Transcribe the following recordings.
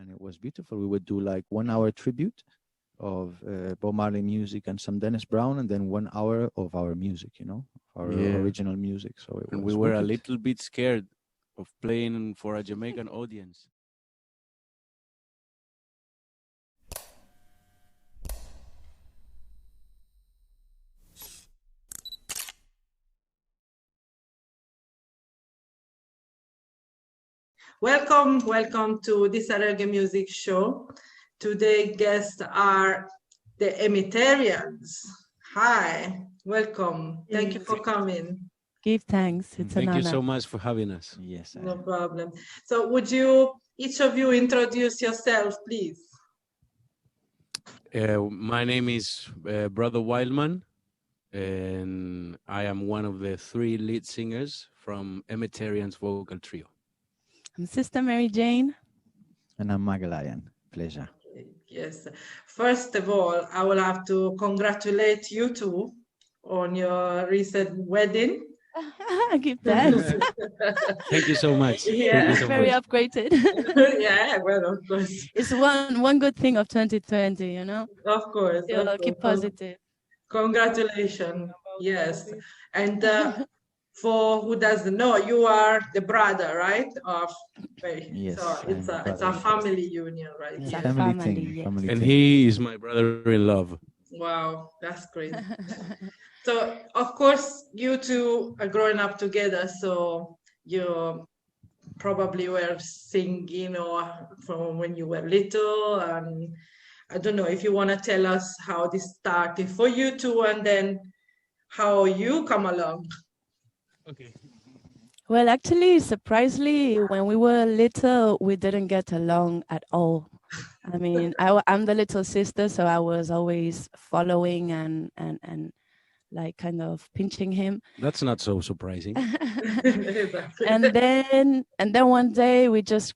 and it was beautiful. We would do like 1 hour tribute of Bob Marley music and some Dennis Brown, and then 1 hour of our music, our original music. So it and was we were wicked. a little bit scared of playing for a Jamaican audience. Welcome to this Reggae Music Show. Today guests are the Emetarians. Hi, welcome. Thank you for coming. Give thanks. It's an honor. Thank you so much for having us. Yes. No problem. So would each of you introduce yourself, please? My name is Brother Wildman, and I am one of the 3 lead singers from Emetarians vocal trio. I'm Sister Mary Jane. And I'm Magalayan. Pleasure. Yes. First of all, I will have to congratulate you two on your recent wedding. Give thanks. Thank you so much. Yeah. Thank you so Very much. upgraded. Yeah, well, of course. It's one good thing of 2020, Of course. So keep positive. Congratulations. Yes. And for who doesn't know, you are the brother, right? Yes. So it's a family union, right? It's Yeah. a family thing. yes. Family And thing. he is my brother-in-love. Wow, that's great. So, of course, you two are growing up together, so you probably were singing or from when you were little, and I don't know if you want to tell us how this started for you two, and then how you come along. Okay. Well, actually, surprisingly, when we were little, we didn't get along at all. I mean, I'm the little sister, so I was always following and like kind of pinching him. That's not so surprising. and then one day we just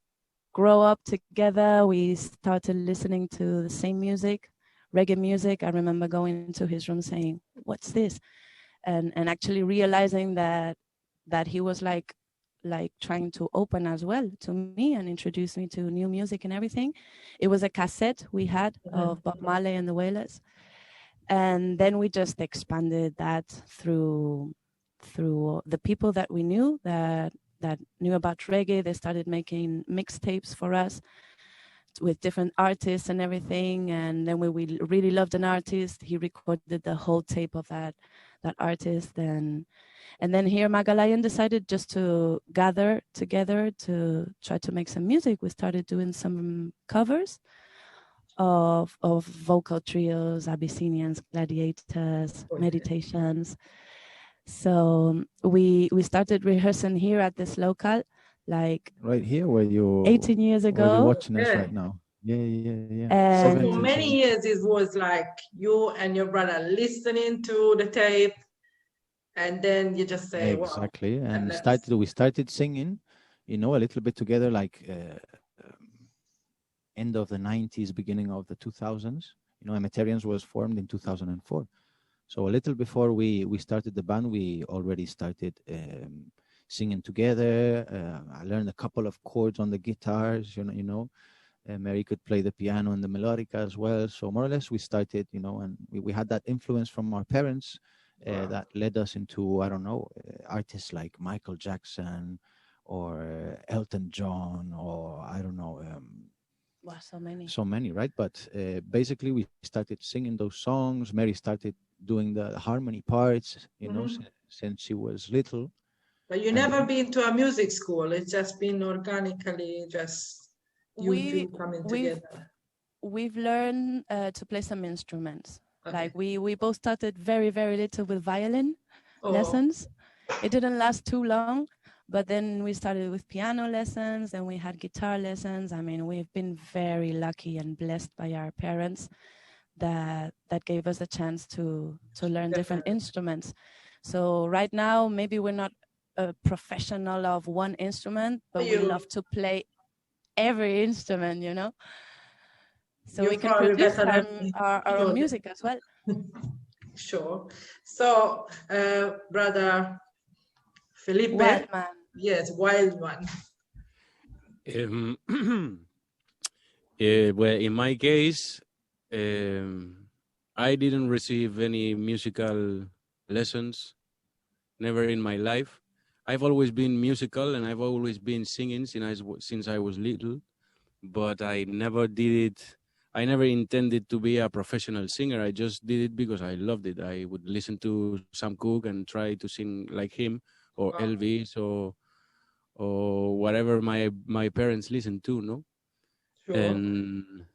grow up together. We started listening to the same music, reggae music. I remember going into his room saying, "What's this?" and actually realizing that he was like trying to open as well to me and introduce me to new music and everything. It was a cassette we had of Bob Marley and the Wailers. And then we just expanded that through the people that we knew that knew about reggae. They started making mixtapes for us with different artists and everything. And then when we really loved an artist, he recorded the whole tape of that artist. And then here Magalayan decided just to gather together to try to make some music. We started doing some covers of vocal trios, Abyssinians, Gladiators, Meditations. So we started rehearsing here at this local, like right here where you 18 years ago. Where you're watching us right now. Yeah. And so for many years it was like you and your brother listening to the tape, and then you just say, exactly. Wow, And we started singing, a little bit together, like end of the 90s, beginning of the 2000s. Emetarians was formed in 2004. So a little before we started the band, we already started singing together. I learned a couple of chords on the guitars, Mary could play the piano and the melodica as well. So more or less we started, and we had that influence from our parents that led us into, I don't know, artists like Michael Jackson or Elton John, or I don't know, wow, so many, right? But basically we started singing those songs. Mary started doing the harmony parts, since she was little. But you never been to a music school. It's just been organically just you two coming together. We've learned to play some instruments. Okay. Like we both started very, very little with violin lessons. It didn't last too long. But then we started with piano lessons, and we had guitar lessons. I mean, we've been very lucky and blessed by our parents that gave us a chance to learn different instruments. So right now, maybe we're not a professional of one instrument, but we love to play every instrument, So we can produce our own music as well. Sure. So, Brother Felipe. Wildman. Yes, Wildman. Well, in my case, I didn't receive any musical lessons, never in my life. I've always been musical and I've always been singing since I was little, but I never did it. I never intended to be a professional singer. I just did it because I loved it. I would listen to Sam Cooke and try to sing like him, or Elvis, or whatever my parents listened to, no? Sure. And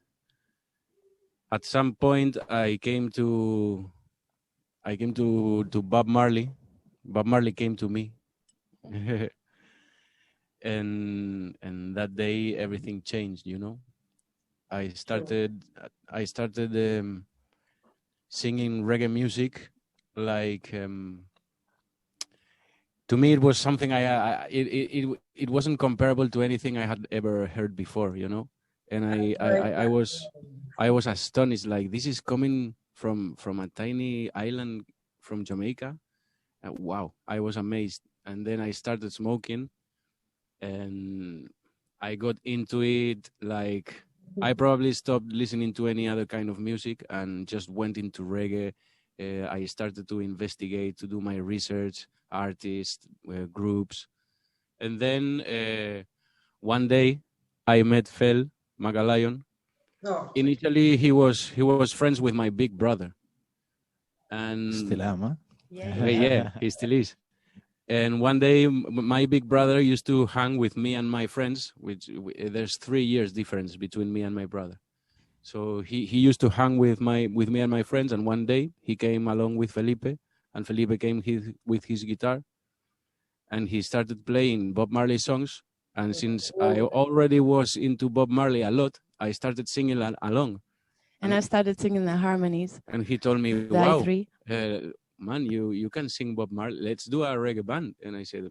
at some point I came to Bob Marley. Bob Marley came to me. and that day everything changed, you know. I started singing reggae music, like to me it was something it wasn't comparable to anything I had ever heard before, you know. And I was astonished, like, this is coming from a tiny island from Jamaica. Wow, I was amazed. And then I started smoking and I got into it. Like, I probably stopped listening to any other kind of music and just went into reggae. I started to investigate, to do my research, artists, groups. And then one day I met Fel Magalion. Oh. Initially, he was friends with my big brother. And Still am, huh? yeah, he still is. And one day, my big brother used to hang with me and my friends, which there's 3 years difference between me and my brother. So he used to hang with me and my friends. And one day he came along with Felipe, and Felipe came with his guitar, and he started playing Bob Marley songs. And since I already was into Bob Marley a lot, I started singing along. And I started singing the Harmonies. And he told me, The wow, I3. Man, you can sing Bob Marley. Let's do a reggae band. And I said,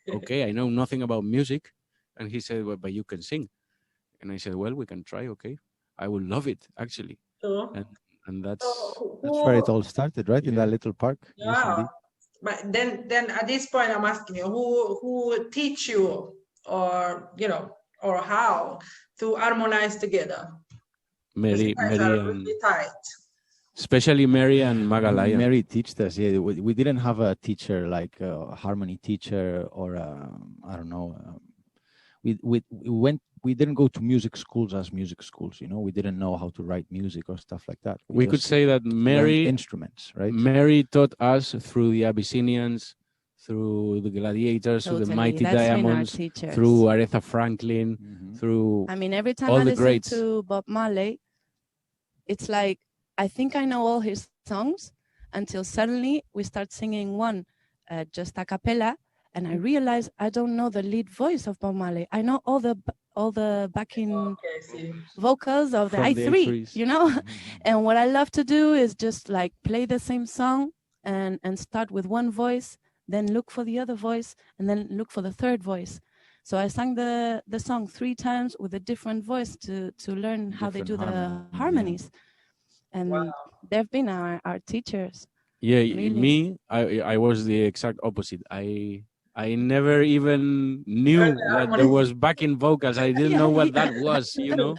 okay, I know nothing about music. And he said, well, but you can sing. And I said, well, we can try, okay. I will love it, actually. And that's where it all started, right? Yeah. In that little park. Yeah. But then at this point, I'm asking you, who teach you, or, you know, or how to harmonize together? Mary really tight. Especially Mary and Magalion. Mary taught us. Yeah, we didn't have a teacher, like a harmony teacher, or I don't know. We didn't go to music schools as music schools. You know, we didn't know how to write music or stuff like that. We could say that Mary instruments, right? Mary taught us through the Abyssinians, through the Gladiators, Totally. through the Mighty That's Diamonds, through Aretha Franklin, through I mean, every time all I the listen greats. to Bob Marley, it's like I think I know all his songs until suddenly we start singing one just a cappella, and I realize I don't know the lead voice of Bob Marley. I know all the backing vocals of the I3, you know. And what I love to do is just like play the same song and start with one voice, then look for the other voice, and then look for the third voice. So I sang the song 3 times with a different voice to learn how they do the harmonies. Yeah. And they've been our teachers. Yeah, really. Me, I was the exact opposite. I never even knew that there was backing vocals. I didn't know what that was, you know.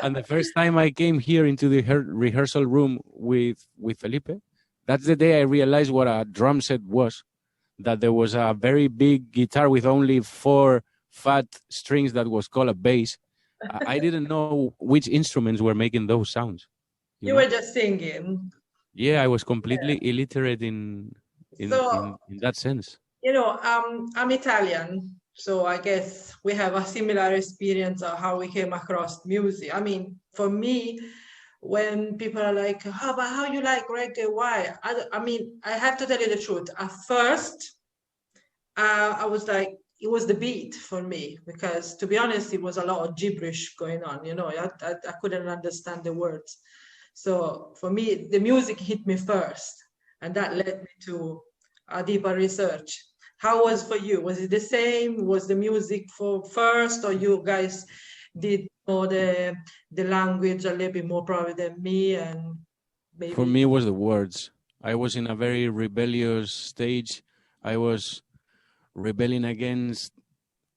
And the first time I came here into the rehearsal room with Felipe, that's the day I realized what a drum set was. That there was a very big guitar with only 4 fat strings that was called a bass. I didn't know which instruments were making those sounds. You were just singing. Yeah, I was completely illiterate in that sense. You know, I'm Italian, so I guess we have a similar experience of how we came across music. I mean, for me, when people are like, how you like reggae? Why? I mean, I have to tell you the truth. At first, I was like, it was the beat for me, because to be honest, it was a lot of gibberish going on. You know, I couldn't understand the words. So for me, the music hit me first, and that led me to a deeper research. How was for you? Was it the same? Was the music for first, or you guys did know the language a little bit more probably than me? And maybe... For me, it was the words. I was in a very rebellious stage. I was rebelling against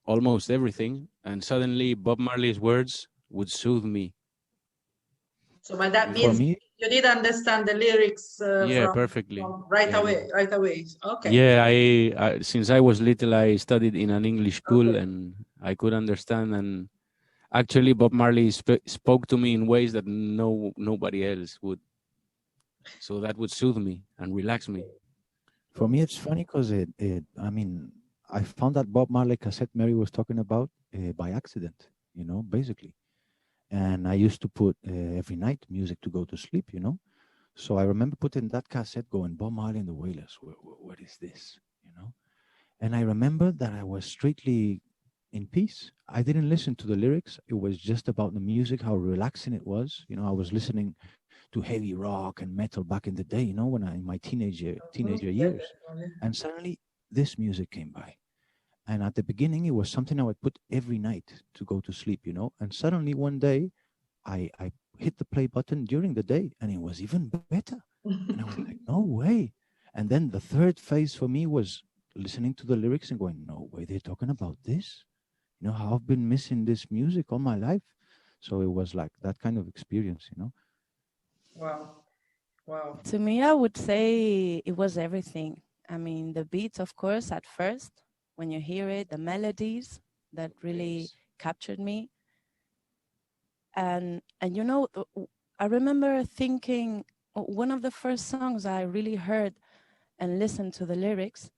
almost everything, and suddenly Bob Marley's words would soothe me. So, but that For means me, you did understand the lyrics Perfectly. right Yeah, away, right away. Okay. Yeah, I since I was little, I studied in an English school, Okay. and I could understand. And actually, Bob Marley spoke to me in ways that nobody else would. So that would soothe me and relax me. for me, it's funny because I mean, I found that Bob Marley cassette Mary was talking about by accident, you know, basically. And I used to put every night music to go to sleep, you know. So I remember putting that cassette going, Bob Marley and the Wailers, what is this, you know? And I remember that I was straightly in peace. I didn't listen to the lyrics. It was just about the music, how relaxing it was. You know, I was listening to heavy rock and metal back in the day, you know, when in my teenager years. And suddenly this music came by. And at the beginning, it was something I would put every night to go to sleep, you know. And suddenly one day, I hit the play button during the day, and it was even better. And I was like, no way. And then the third phase for me was listening to the lyrics and going, no way, they're talking about this. You know, how I've been missing this music all my life. So it was like that kind of experience, you know. Wow. Wow. To me, I would say it was everything. I mean, the beats, of course, at first, when you hear it, the melodies that really captured me. And you know, I remember thinking one of the first songs I really heard and listened to the lyrics,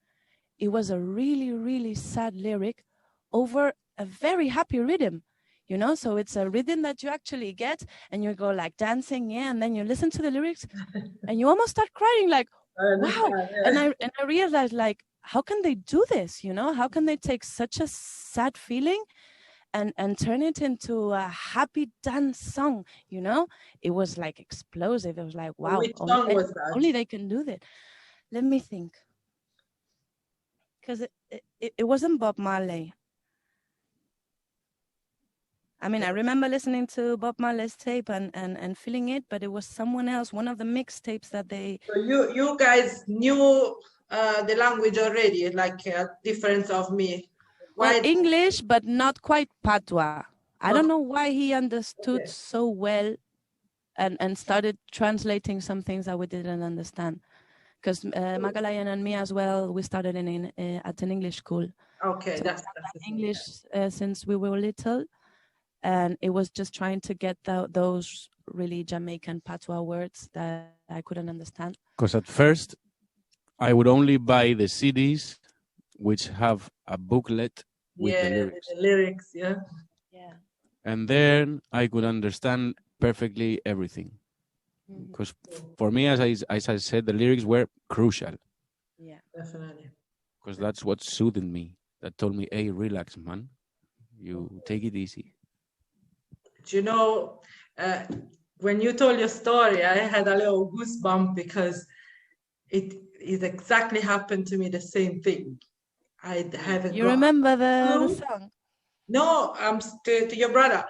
it was a really, really sad lyric over a very happy rhythm, you know? So it's a rhythm that you actually get and you go like dancing, yeah, and then you listen to the lyrics and you almost start crying like, wow. And I realized like, how can they do this, you know? How can they take such a sad feeling and turn it into a happy dance song, you know? It was like explosive. It was like, wow, Which song was that? Only they can do that. Let me think. Because it wasn't Bob Marley. I mean, I remember listening to Bob Marley's tape and feeling it, but it was someone else, one of the mixtapes that they... So you guys knew the language already, like a difference of me. Well, English, but not quite Patois. I don't know why he understood so well and started translating some things that we didn't understand. Because Magalayan and me as well, we started at an English school. Okay, so that's English since we were little. And it was just trying to get those really Jamaican patois words that I couldn't understand. Because at first, I would only buy the CDs which have a booklet with the lyrics. The lyrics, yeah. And then I could understand perfectly everything. Because for me, as I said, the lyrics were crucial. Yeah, definitely. Because that's what soothed me. That told me, hey, relax, man. You take it easy. You know, when you told your story, I had a little goosebump because it exactly happened to me, the same thing. I haven't. You remember the song? No, to your brother.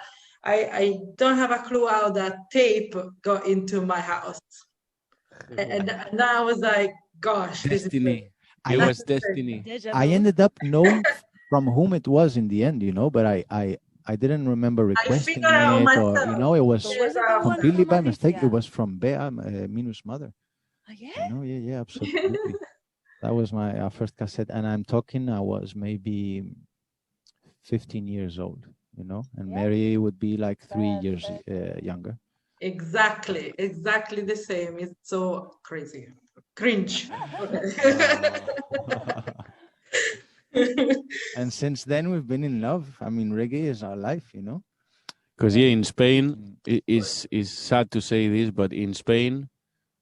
I don't have a clue how that tape got into my house. And I was like, gosh, destiny. It was destiny. I ended up knowing from whom it was in the end, you know, but I didn't remember requesting it, or, you know, it was completely by mistake. It was from Bea, Minu's mother. Oh, yeah? You know, yeah, absolutely. That was my first cassette, and I'm talking, I was maybe 15 years old, you know, and Mary would be like 3 years younger. Exactly the same. It's so crazy. Cringe. And since then, we've been in love. I mean, reggae is our life, you know. Because in Spain, it is sad to say this, but in Spain,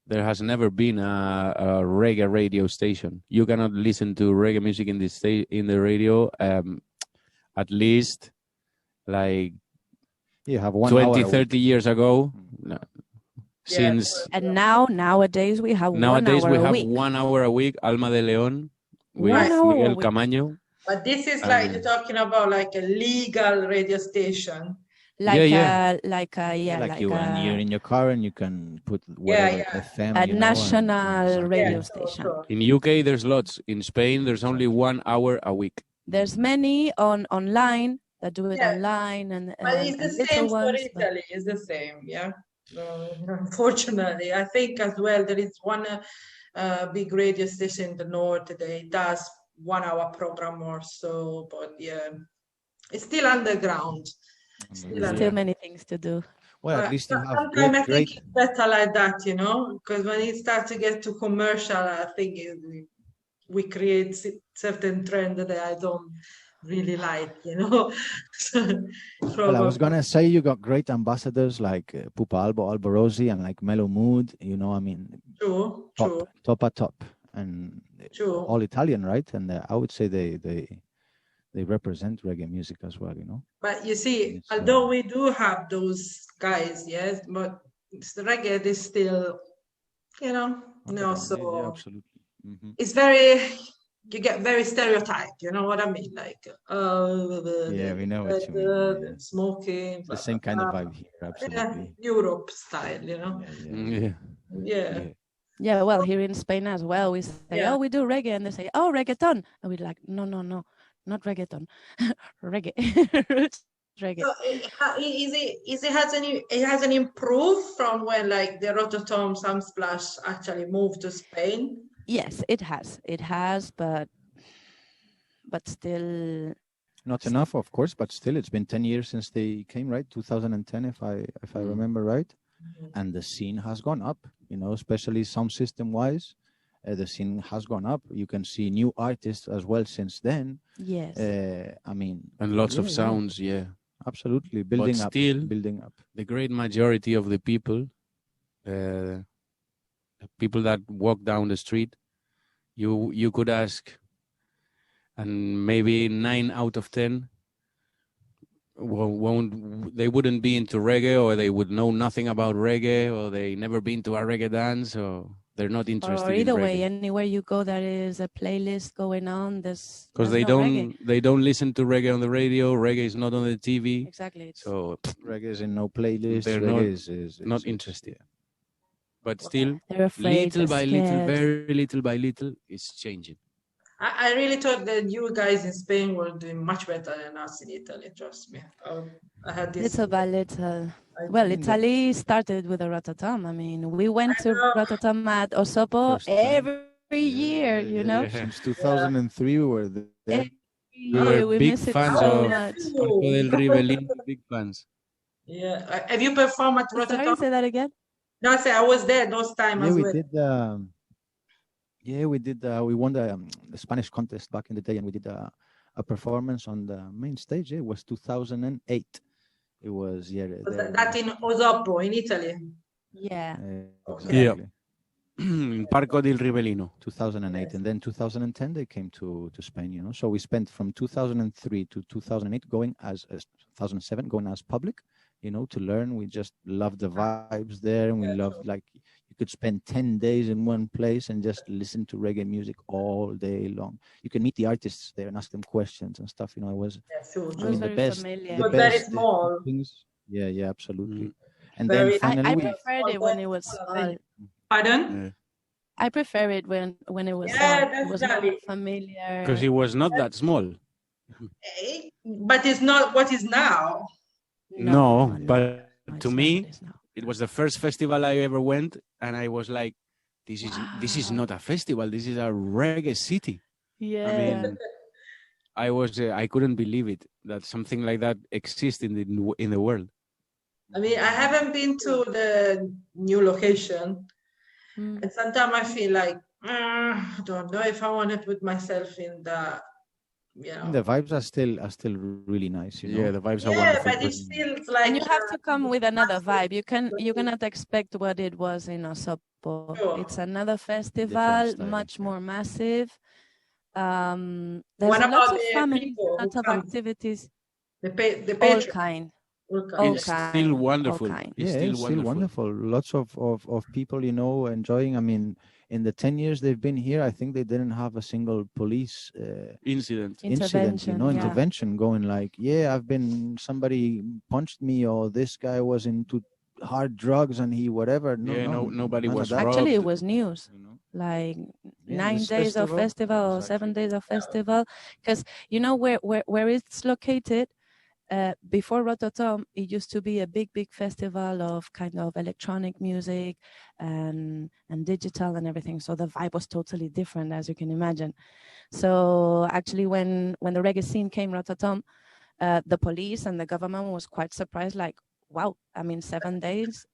there has never been a reggae radio station. You cannot listen to reggae music in the radio. At least, like you have 20, 30 years ago. No. Since and nowadays we have 1 hour a week. 1 hour a week. Alma de León with Miguel Camaño. But this is like you're talking about like a legal radio station. Like you when you're in your car and you can put whatever FM. A national radio station. In UK, there's lots. In Spain, there's only 1 hour a week. There's many online, that do it Yeah. online and But it's the little same for ones. But Italy. It's the same, yeah. Unfortunately, I think as well there is one big radio station in the north that does 1 hour program or so, but yeah, it's still underground. still many things to do. Well, at least you have sometimes I think great. it's better like that, you know, because when it starts to get too commercial, I think we create certain trend that I don't really like, you know. Well, I was gonna say you got great ambassadors like Pupa Albo, Alborosi, and like Mellow Mood. You know, I mean, True, top, and all Italian, right? And I would say they represent reggae music as well. You know. But you see, although we do have those guys, yes, but the reggae is still, you know, so yeah, absolutely. Mm-hmm. It's very. You get very stereotyped, you know what I mean? Like, yeah, we know what you mean. Yeah. Smoking. The same kind of vibe here, absolutely. Europe style, you know? Yeah, well, here in Spain as well, we say, oh, we do reggae. And they say, oh, reggaeton. And we're like, no, not reggaeton. Reggae. Roots reggae. So it hasn't improved from when like the Rototom Sunsplash actually moved to Spain? Yes, it has, but still not enough, of course, but still it's been 10 years since they came, right? 2010 if I remember right. And the scene has gone up, you know, especially sound system wise. The scene has gone up. You can see new artists as well since then. Yes. I mean, and lots of sounds, absolutely building up. The great majority of the people, the people that walk down the street, you could ask, and maybe 9 out of 10 wouldn't be into reggae, or they would know nothing about reggae, or they never been to a reggae dance, or they're not interested. Or either in way, reggae. Anywhere you go, there is a playlist going on. Because they don't listen to reggae on the radio. Reggae is not on the TV. Exactly. So reggae is in no playlist. They're not interested. But still, little by little, very little by little, it's changing. I really thought that you guys in Spain were doing much better than us in Italy, trust me. I had this. Little by little. Well, Italy started with a Rototom. I mean, we went to Rototom at Osopo every year, you know? Since 2003, we were there. We were big fans of Marco del Ribelino, big fans. Yeah. Have you performed at Rototom? Sorry, say that again? No, I say I was there those times as well. We did. We won the Spanish contest back in the day, and we did a performance on the main stage. It was 2008. It was that in Osopo in Italy. Yeah. Exactly. Yeah. In Parco del Ribelino. 2008, and then 2010 they came to Spain. You know, so we spent from 2003 to 2008 going as 2007 going as public. You know, to learn. We just loved the vibes there, and we loved like you could spend 10 days in one place and just listen to reggae music all day long. You can meet the artists there and ask them questions and stuff. You know, it was the best. But very small. Things. Yeah, absolutely. Mm-hmm. And then finally, I preferred it when it was small. Pardon? Yeah. I prefer it when it was small. It was more familiar. Because it was not that small. But it's not what is now. No, but to me, it was the first festival I ever went, and I was like, "This is not a festival. This is a reggae city." Yeah. I mean, I couldn't believe it that something like that exists in the world. I mean, I haven't been to the new location, and sometimes I feel like I don't know if I want to put myself in the. Yeah. The vibes are still really nice, you know. Yeah, the vibes are wonderful. Yeah, but it feels like and you have to come with another vibe. You cannot expect what it was in Osopo. Sure. It's another festival, much more massive. There's lots of families, lots of activities. The all kind. It's still wonderful. It's still wonderful. Lots of people, you know, enjoying. I mean, in the 10 years they've been here, I think they didn't have a single police incident, intervention going like, somebody punched me, or this guy was into hard drugs and he whatever. Nobody was robbed. Actually, it was news. You know? Like 9 days of festival or 7 days of festival, because you know where it's located. before Rototom, it used to be a big festival of kind of electronic music and digital and everything. So the vibe was totally different, as you can imagine. So actually, when the reggae scene came, Rototom, the police and the government was quite surprised, like, wow, I mean, 7 days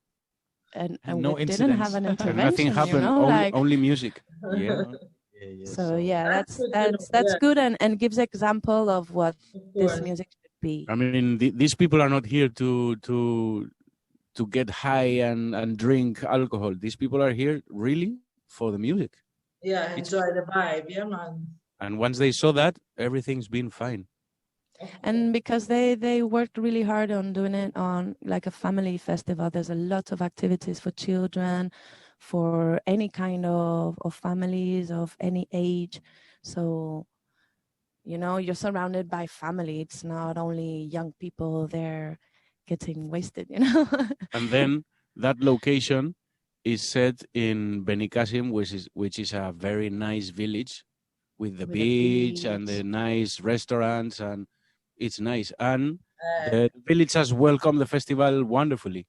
and no we didn't have an intervention. Nothing happened, you know, only music. Yeah. So yeah, that's yeah. good and gives example of what Of this course. music should be. I mean, these people are not here to get high and drink alcohol. These people are here really for the music. Yeah, enjoy the vibe, yeah, man. And once they saw that, everything's been fine. And because they worked really hard on doing it on like a family festival, there's a lot of activities for children, for any kind of families of any age. So, you know, you're surrounded by family. It's not only young people there getting wasted, you know. And then that location is set in Benicassim, which is a very nice village with the beach and the nice restaurants, and it's nice. And the village has welcomed the festival wonderfully.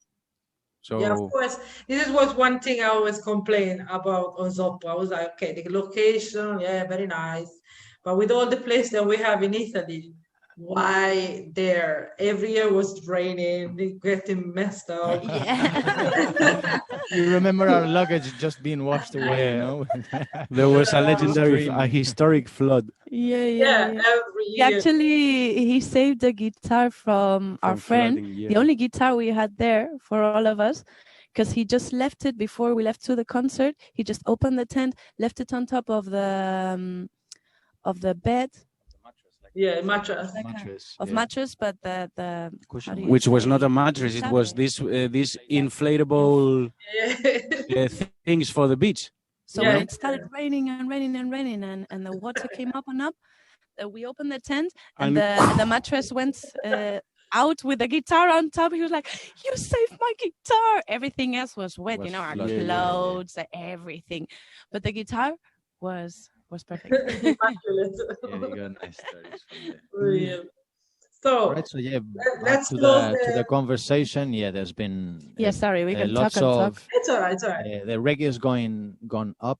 So yeah, of course. This was one thing I always complain about Ozoppo. I was like, okay, the location, yeah, very nice. But with all the places that we have in Italy, why there? Every year was raining, getting messed up. Yeah. You remember our luggage just being washed away, you know? there was a historic flood. Yeah. Every He year. actually, he saved the guitar from our friend, flooding, yeah. the only guitar we had there for all of us, because he just left it before we left to the concert. He just opened the tent, left it on top of the bed. Yeah, mattress. Mattress, but the Cushion. Which was not a mattress. It was this inflatable things for the beach. So when it started raining and the water came up and up, we opened the tent and the mattress went out with the guitar on top. He was like, "You saved my guitar." Everything else was wet, you know, our clothes, everything, but the guitar was perfect. Yeah, you got nice stories from there. Brilliant. So, Right, so yeah, let's to close the conversation. Yeah, there's been Sorry, we can lots talk and talk. of it's all right, it's all right. the reggae has gone up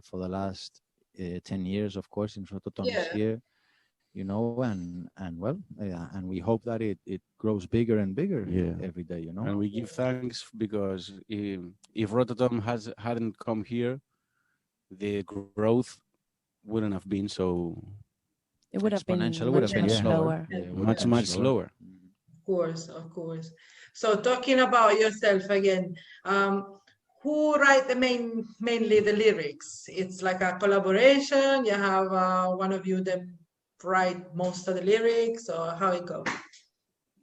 for the last 10 years, of course, in Rototom this year, you know, and well, and we hope that it grows bigger and bigger every day, you know. And we give thanks because if Rototom hadn't come here, the growth wouldn't have been so. It would have been exponential. It would have been slower. Much slower. Of course. So talking about yourself again, who write mainly the lyrics? It's like a collaboration. You have one of you that write most of the lyrics, or how it goes?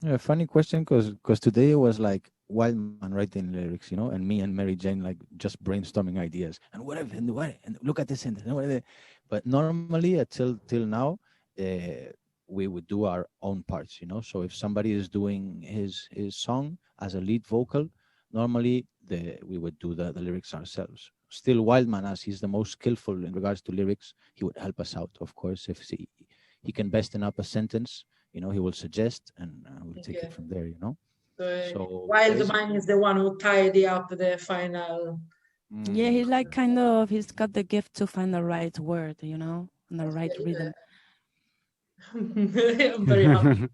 Yeah, funny question, because today it was like Wildman writing lyrics, you know, and me and Mary Jane like just brainstorming ideas and whatever and look at this and whatever. But normally till now, we would do our own parts, you know. So if somebody is doing his song as a lead vocal, normally we would do the lyrics ourselves. Still, Wildman, as he's the most skillful in regards to lyrics, he would help us out, of course. If he can besten up a sentence, you know, he will suggest, and we'll take it from there, you know. So Wildman is the one who tidy up the final. Yeah, he's like he's got the gift to find the right word, you know, and the right rhythm. I'm very happy.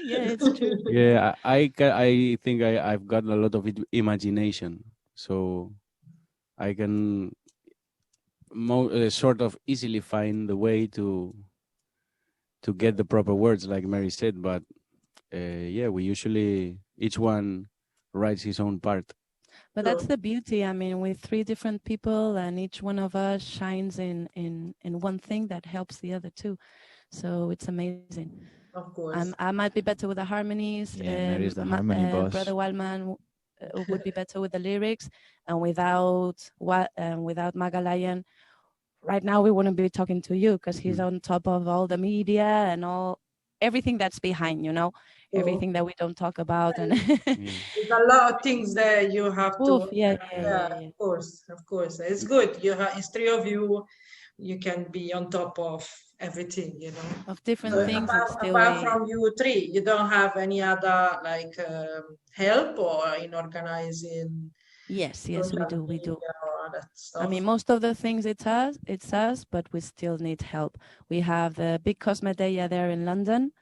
Yeah, it's true. Yeah, I think I've got a lot of imagination, so I can sort of easily find the way to get the proper words, like Mary said. But we usually each one writes his own part. But that's the beauty. I mean, with 3 different people, and each one of us shines in one thing that helps the other two. So it's amazing. Of course. I might be better with the harmonies. Mary's the harmony boss. Brother Wildman would be better with the lyrics, and without Magalayan, right now we wouldn't be talking to you because he's on top of all the media and everything that's behind, you know. Everything that we don't talk about, and there's a lot of things that you have to. Yeah. Of course, it's good. It's 3 of you. You can be on top of everything, you know. Of different So things, it's still apart from you three, you don't have any other like help or in organizing Yes, we social do. media or that stuff? I mean, most of the things it's us, but we still need help. We have the big Cosmedeia there in London,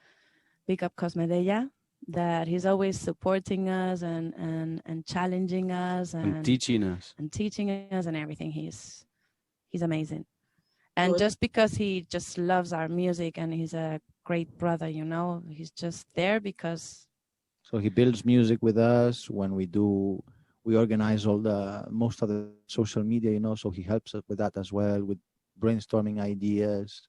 big up Cosmedeia, that he's always supporting us and challenging us and teaching us and everything. He's amazing. And Good. just because he just loves our music and he's a great brother, you know, he's just there because. So he builds music with us when we organize most of the social media, you know, so he helps us with that as well, with brainstorming ideas.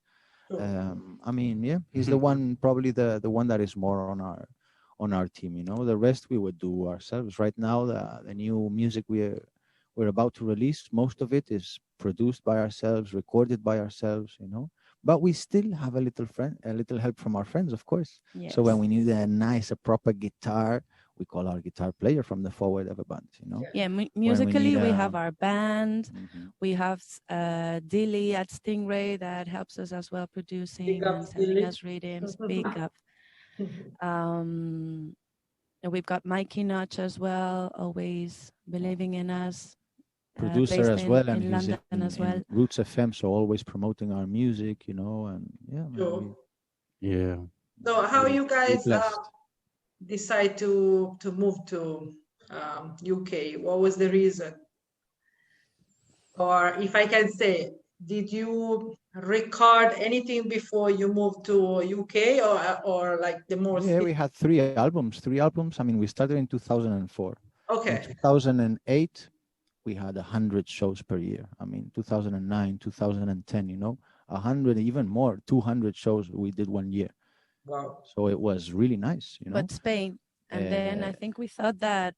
I mean, yeah, he's the one, probably the one that is more on our team, you know. The rest we would do ourselves. Right now, the new music we're about to release, most of it is produced by ourselves, recorded by ourselves, you know. But we still have a little help from our friends, of course. Yes. So when we need a proper guitar, we call our guitar player from the forward of a band, you know. Yeah, musically we have our band. We have Dilly at Stingray that helps us as well producing and sending us rhythms. Big up. And we've got Mikey Notch as well, always believing in us. Producer as well, and in he's London as well. in Roots FM, so always promoting our music, you know, and yeah. Sure. Yeah. So how you guys decide to move to UK? What was the reason? Or if I can say, did you record anything before you moved to UK or like the most? Yeah, we had three albums. I mean, we started in 2004. Okay. In 2008, we had 100 shows per year. I mean, 2009, 2010, you know, 100, even more, 200 shows we did one year. Wow. So it was really nice, you know. But Spain, and then I think we thought that.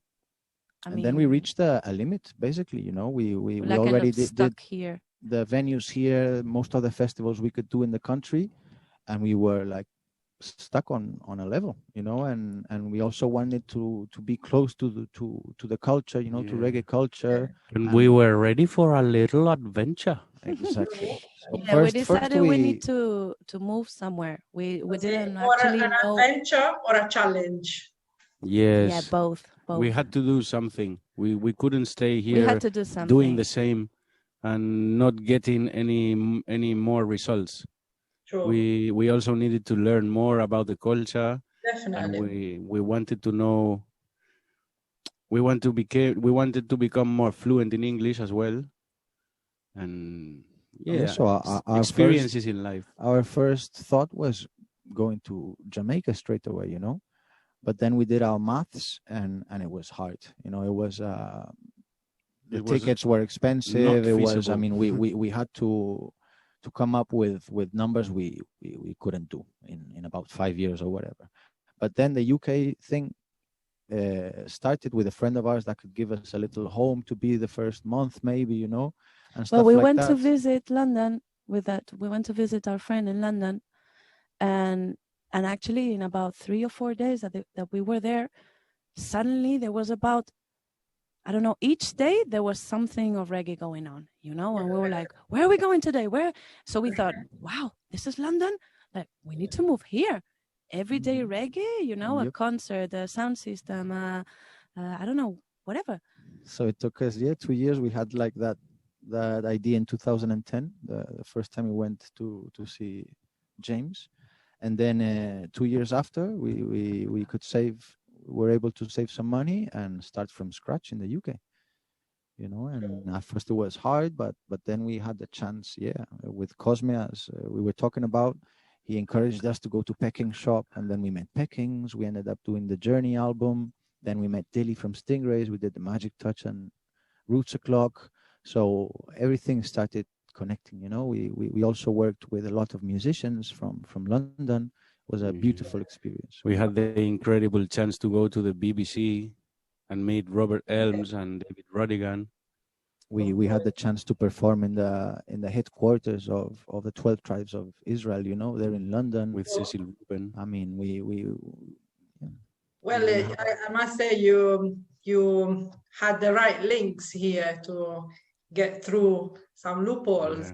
And then we reached a limit, basically, you know. We already did here. The venues here, most of the festivals we could do in the country, and we were like stuck on a level, you know, and we also wanted to be close to the culture, you know, to reggae culture. And we were ready for a little adventure. Exactly. So yeah, we decided we need to move somewhere. We didn't actually know. An adventure or a challenge? Yes. Yeah, both. We had to do something. We couldn't stay here. We had to do something. Doing the same and not getting any more results. True. We also needed to learn more about the culture. Definitely. And we wanted to know. We wanted to become more fluent in English as well. And yeah, so our experiences in life. Our first thought was going to Jamaica straight away, you know. But then we did our maths, and it was hard. You know, it was the tickets were expensive. It was, I mean, we had to come up with numbers we couldn't do in about 5 years or whatever. But then the UK thing started with a friend of ours that could give us a little home to be the first month, maybe, you know, and stuff. Well, we like went that. to visit London with that. We went to visit our friend in London, and actually in about 3 or 4 days that we were there, suddenly there was about, I don't know, each day there was something of reggae going on, you know, and we were like, where are we going today? Where? So we thought, wow, this is London. Like, we need to move here. Everyday reggae, you know, a concert, a sound system, I don't know, whatever. So it took us, 2 years. We had like that idea in 2010, the first time we went to see James. And then 2 years after, we were able to save some money and start from scratch in the UK. You know, and at first it was hard, but then we had the chance, with Cosme, as we were talking about. He encouraged us to go to Pecking Shop, and then we met Peckings. We ended up doing the Journey album. Then we met Dilly from Stingrays. We did the Magic Touch and Roots O'Clock. So everything started connecting, you know. We also worked with a lot of musicians from London. It was a beautiful experience. We had the incredible chance to go to the BBC and meet Robert Elms and David Rodigan. We had the chance to perform in the headquarters of the 12 tribes of Israel, you know, there in London with Cecil Rubin. I mean, Well, I must say you had the right links here to get through some loopholes.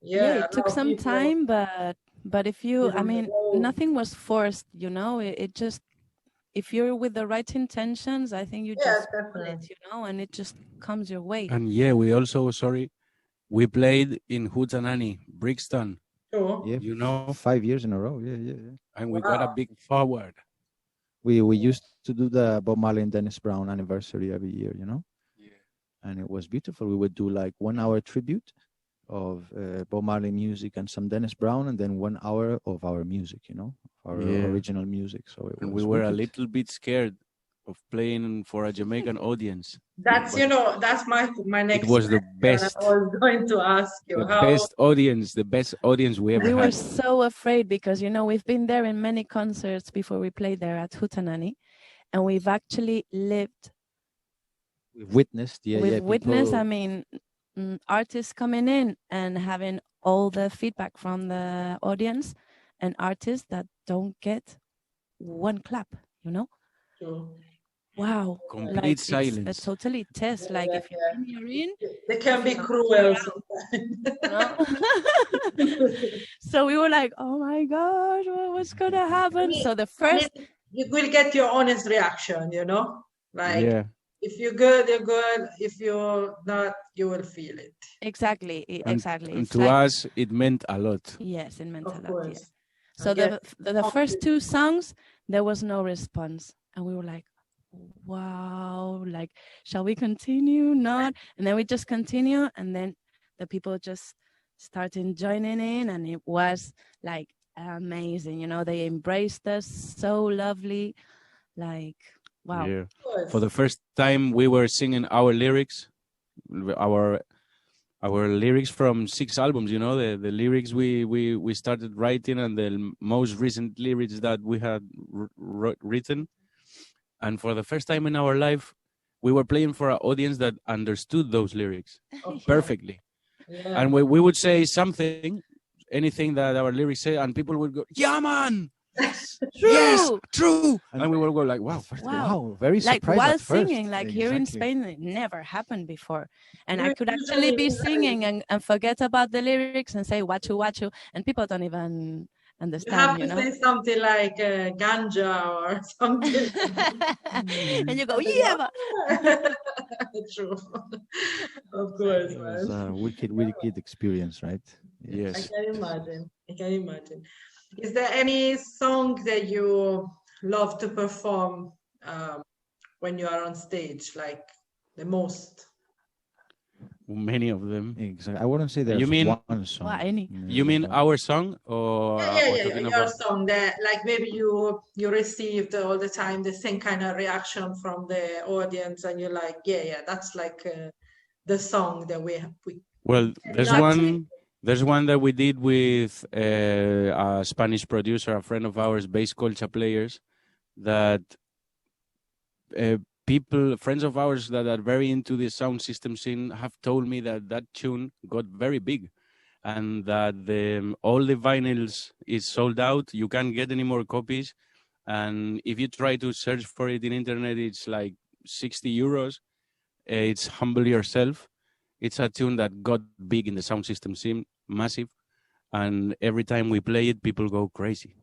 Yeah, it took some time, but But if you, I mean, nothing was forced, you know, it just, if you're with the right intentions, I think you just feel it, you know, and it just comes your way. And yeah, we also, we played in Hootenanny, Brixton. Sure. Yeah, you know, 5 years in a row. Yeah. And we got a big forward. We used to do the Bob Marley and Dennis Brown anniversary every year, you know? Yeah. And it was beautiful. We would do like 1 hour tribute of Bob Marley music and some Dennis Brown, and then 1 hour of our music, you know, our original music. So it and was we were wicked. a little bit scared of playing for a Jamaican audience. That's, you know, that's my next It was the best. I was going to ask you The best audience we ever We had. were so afraid because, you know, we've been there in many concerts before we played there at Hootenanny, and we've actually lived. We've witnessed, witnessed, I mean, artists coming in and having all the feedback from the audience, and artists that don't get one clap, you know? Sure. Wow. Complete like, silence. It's a totally test. Like if you're in, they can be cruel sometimes. So we were like, oh my gosh, what's gonna happen? So the first, you will get your honest reaction, you know, like if you're good, you're good. If you're not, you will feel it. Exactly. And to us, it meant a lot. Yes, it meant a lot. Course. Yeah. So the first 2 songs, there was no response, and we were like, wow, like, shall we continue? Not? And then we just continue, and then the people just started joining in, and it was like amazing. You know, they embraced us so lovely, like, wow. Yeah. For the first time, we were singing our lyrics, our lyrics from 6 albums. You know, the lyrics we started writing, and the most recent lyrics that we had written. And for the first time in our life, we were playing for an audience that understood those lyrics perfectly. Yeah. And we would say something, anything that our lyrics say, and people would go, "Yeah, man, yes, true." And we would go like, "Wow, very surprised." Like while singing, like here in Spain, it never happened before. And I could actually be singing and forget about the lyrics and say "wachu wachu," and people don't even understand. You have to say something like ganja or something. And you go, yeah. True. Of course. It was a wicked experience, right? Yes. I can imagine. Is there any song that you love to perform when you are on stage, like the most? Many of them. Exactly. I wouldn't say there's one song. Well, any. You mean our song, or your song that, like, maybe you received all the time the same kind of reaction from the audience, and you're like, that's like the song that we. Well, there's one that we did with a Spanish producer, a friend of ours, Bass Colcha Players, that friends of ours that are very into the sound system scene have told me that tune got very big, and that all the vinyls is sold out. You can't get any more copies, and if you try to search for it in internet, it's like 60 euros. It's Humble Yourself. It's a tune that got big in the sound system scene, massive, and every time we play it, people go crazy.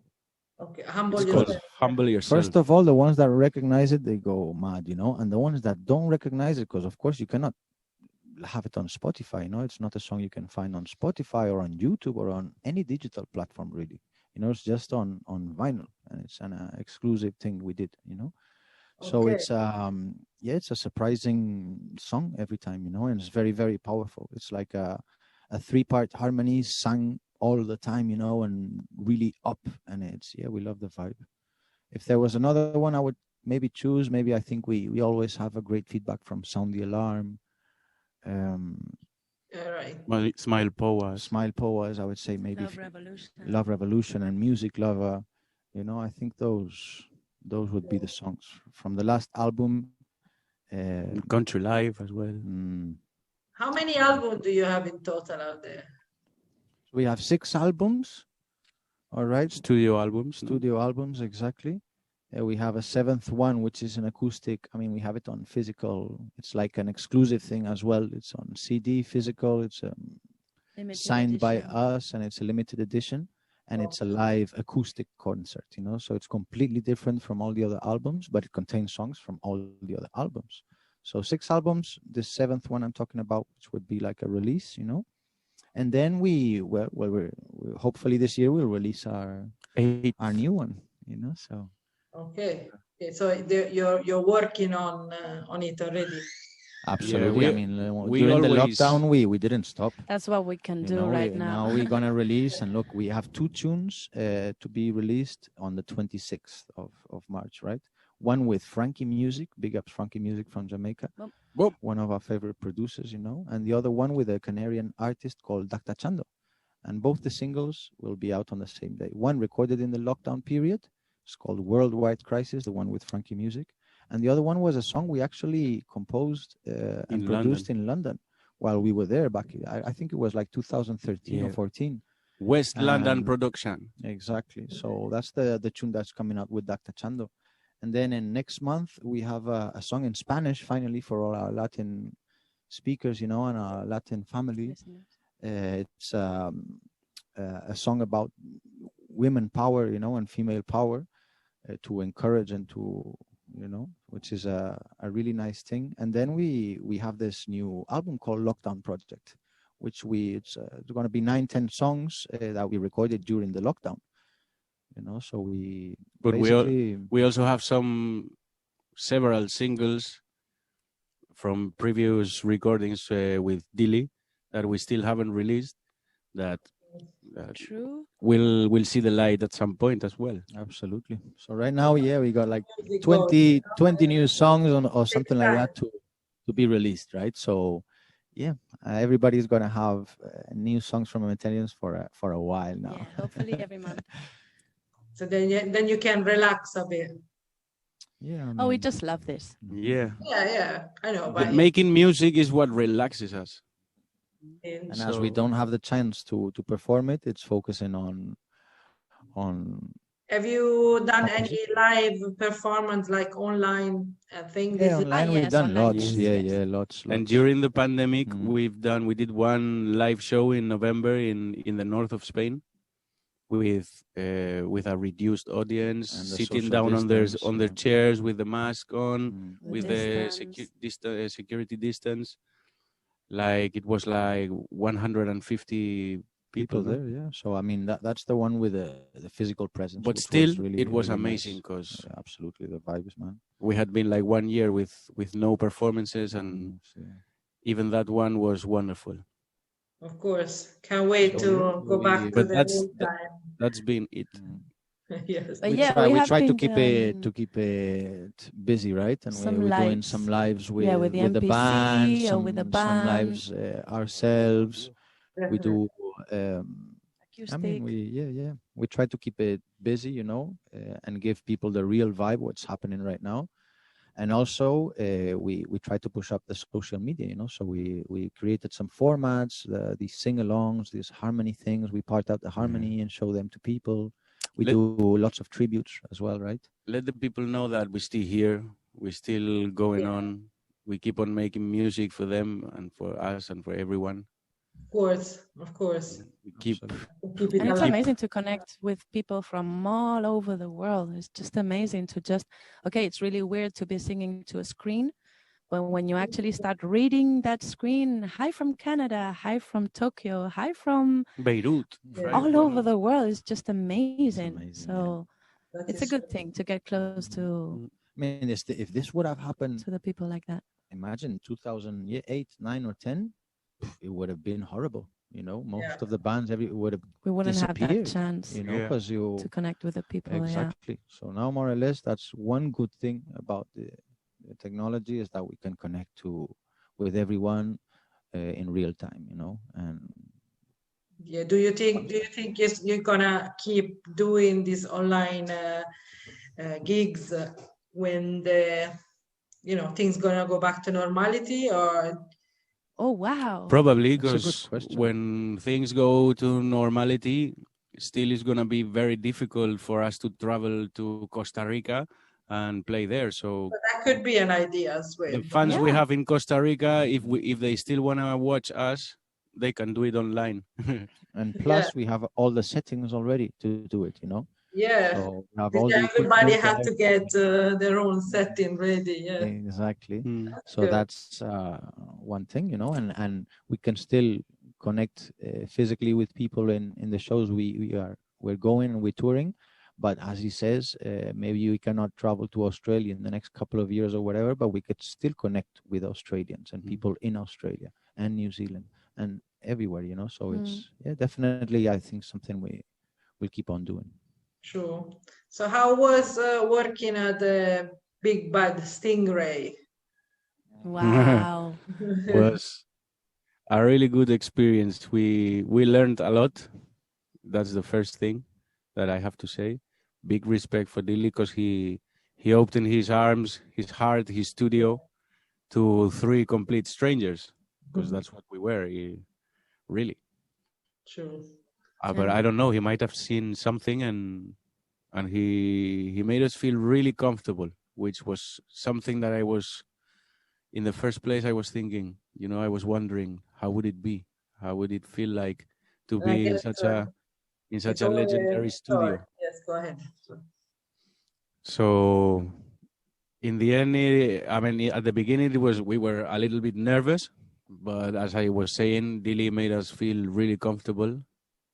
Okay, Humble Yourself. First of all, the ones that recognize it, they go mad, you know, and the ones that don't recognize it, because of course you cannot have it on Spotify, you know, it's not a song you can find on Spotify or on YouTube or on any digital platform, really. You know, it's just on vinyl, and it's an exclusive thing we did, you know. So it's it's a surprising song every time, you know, and it's very, very powerful. It's like a 3-part harmonies sung all the time, you know, and really up, and it's we love the vibe. If there was another one I would maybe choose, maybe I think we always have a great feedback from Sound the Alarm. Right. Smile Powers, I would say maybe Love Revolution and Music Lover, you know. I think those would be the songs from the last album. Country Life as well. How many albums do you have in total out there? We have 6 albums. All right. Studio albums, exactly. We have a 7th one, which is an acoustic. I mean, we have it on physical. It's like an exclusive thing as well. It's on CD, physical. It's signed by us, and it's a limited edition. and it's a live acoustic concert, you know, so it's completely different from all the other albums, but it contains songs from all the other albums. So 6 albums, the 7th one I'm talking about, which would be like a release, you know, and then we're hopefully this year we'll release our new one, you know. So okay, so you're working on it already. Absolutely. Yeah, I mean, we during the always- lockdown, we didn't stop. That's what we can You do know, right now. Now we're gonna release, and look, we have 2 tunes to be released on the 26th of March, right? One with Frankie Music, big ups Frankie Music from Jamaica, Whoop. one of our favorite producers, you know, and the other one with a Canarian artist called Dr. Chando. And both the singles will be out on the same day. One recorded in the lockdown period, it's called Worldwide Crisis, the one with Frankie Music. And the other one was a song we actually composed and produced in London while we were there back. I think it was like 2013 or 14. West London production. Exactly. So that's the tune that's coming out with Dr. Chando. And then in next month, we have a song in Spanish, finally, for all our Latin speakers, you know, and our Latin family. It's a song about women power, you know, and female power to encourage and to, you know, which is a really nice thing. And then we have this new album called Lockdown Project, which it's going to be 9-10 songs that we recorded during the lockdown, you know. So we also have several singles from previous recordings with Dilly that we still haven't released, that True. We'll see the light at some point as well. Absolutely. So right now, we got like 20 new songs or something like that to be released, right? So everybody's gonna have new songs from Emetarians for a while now. Yeah, hopefully every month. So then you can relax a bit. Yeah. I Oh, we mean, just love this. Yeah. Yeah, I know. But But making music is what relaxes us. and as we don't have the chance to perform it, it's focusing on have you done any live performance, like online thing? online we've yes, done online, lots. yes. Lots. And during the pandemic, Mm. we did one live show in November in the north of Spain with a reduced audience, And the sitting social down distance, on their yeah. chairs with the mask on, Mm. with distance. the security distance. Like it was like 150 people there, yeah. So I mean that's the one with the physical presence. But which still, really, it was really amazing nice. because Yeah, absolutely the vibes, man. we had been like 1 year with no performances, and even that one was wonderful. Of course, can't wait to go back to But the that's old time. that's been it. Yes. But We have try to been keep it busy, right? And some we're doing lives. some lives with with the the MPC band, or some, with the some band. lives ourselves. We do. I mean, Acoustic. we try to keep it busy, you know, and give people the real vibe, what's happening right now. And also, we try to push up the social media, you know. So we created some formats, these sing-alongs, these harmony things. We part out the harmony and show them to people. We do lots of tributes as well, right? Let the people know that we're still here, we're still going on. We keep on making music for them and for us and for everyone. Of course. We keep Keep it And it's alive. amazing to connect with people from all over the world. It's just amazing to it's really weird to be singing to a screen, but when you actually start reading that screen, hi from Canada, hi from Tokyo, hi from Beirut, all over the world, it's just amazing. amazing, So That it's a is good thing to get close to I mean, if this would have happened, the people like that. imagine 2008, 9, or 10, it would have been horrible. You know, most of the bands would have We wouldn't have that disappeared, chance you know, because to connect with the people. exactly. So now, more or less, that's one good thing about the technology, is that we can connect with everyone in real time, you know. And Do you think you're gonna keep doing these online gigs when the things gonna go back to normality, or? Oh wow! Probably, That's a good because question. when things go to normality, still is gonna be very difficult for us to travel to Costa Rica and play there. So That could be an idea as well. the fans we Yeah. have in Costa Rica, if they still wanna watch us, they can do it online. And plus, we have all the settings already to do it. Yeah. So we have all the Everybody equipment had and to get their own setting ready. Yeah. exactly. So Good. that's one thing, and we can still connect physically with people in the shows we're going and we're touring. But as he says, maybe we cannot travel to Australia in the next couple of years or whatever, but we could still connect with Australians and people in Australia and New Zealand and everywhere, So it's definitely, I think, something we'll keep on doing. True. So how was working at the Big Bad Stingray? Wow. Was a really good experience. We learned a lot. That's the first thing that I have to say. Big respect for Dilly, because he opened his arms, his heart, his studio to 3 complete strangers, because that's what we were, really. True. But I don't know, he might have seen something, and he made us feel really comfortable, which was something that I was, in the first place, I was thinking, I was wondering, how would it be? How would it feel like to be in such a legendary studio? Yes, go ahead. So in the end, at the beginning, we were a little bit nervous, but as I was saying, Dilly made us feel really comfortable.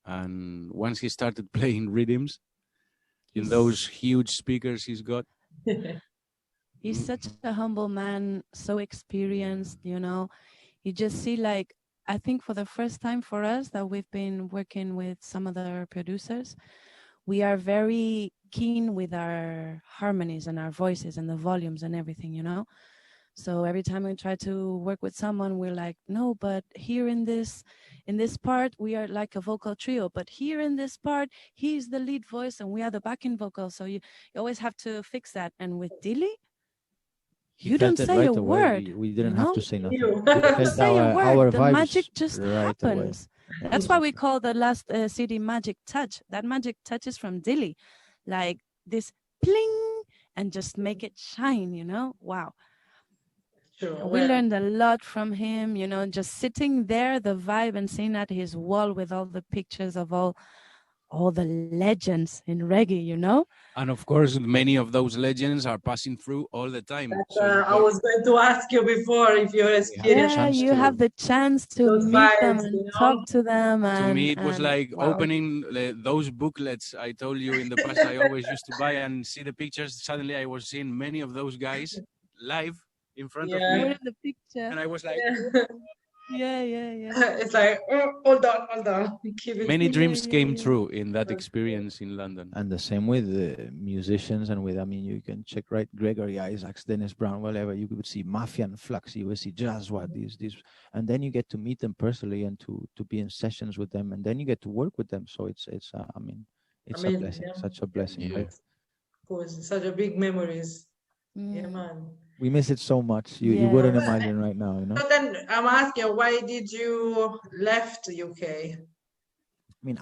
And once he started playing rhythms in those huge speakers he's got. He's such a humble man, so experienced, You just see, I think for the first time for us that we've been working with some other producers, we are very keen with our harmonies and our voices and the volumes and everything, So every time we try to work with someone, we're like, no, but here in this part, we are like a vocal trio. But here in this part, he's the lead voice and we are the backing vocal. So you always have to fix that. And with Dilly, you don't say a word. We didn't have to say nothing. You don't say a word. The magic just happens. That's why we call the last CD Magic Touch. That magic touch is from Dilly. Like this pling and just make it shine, Wow. Sure. We learned a lot from him, just sitting there, the vibe, and seeing at his wall with all the pictures of all the legends in reggae, And of course, many of those legends are passing through all the time. I was going to ask you before if you're experienced. Yeah, you have the chance to meet them and talk to them. To me, it was like opening those booklets I told you in the past I always used to buy and see the pictures. Suddenly I was seeing many of those guys live in front of me. In the picture. And I was like... Yeah. It's like, hold on. Many dreams came true in that experience in London. And the same with the musicians and with, you can check, right, Gregory Isaacs, Dennis Brown, whatever, you would see Mafia and Flux, you would see Jazzwa, these, and then you get to meet them personally and to be in sessions with them, and then you get to work with them. So it's a blessing, such a blessing. Yeah. Right? Of course, such a big memories. Yeah, man. We miss it so much. You wouldn't imagine right now, So then I'm asking, why did you left UK?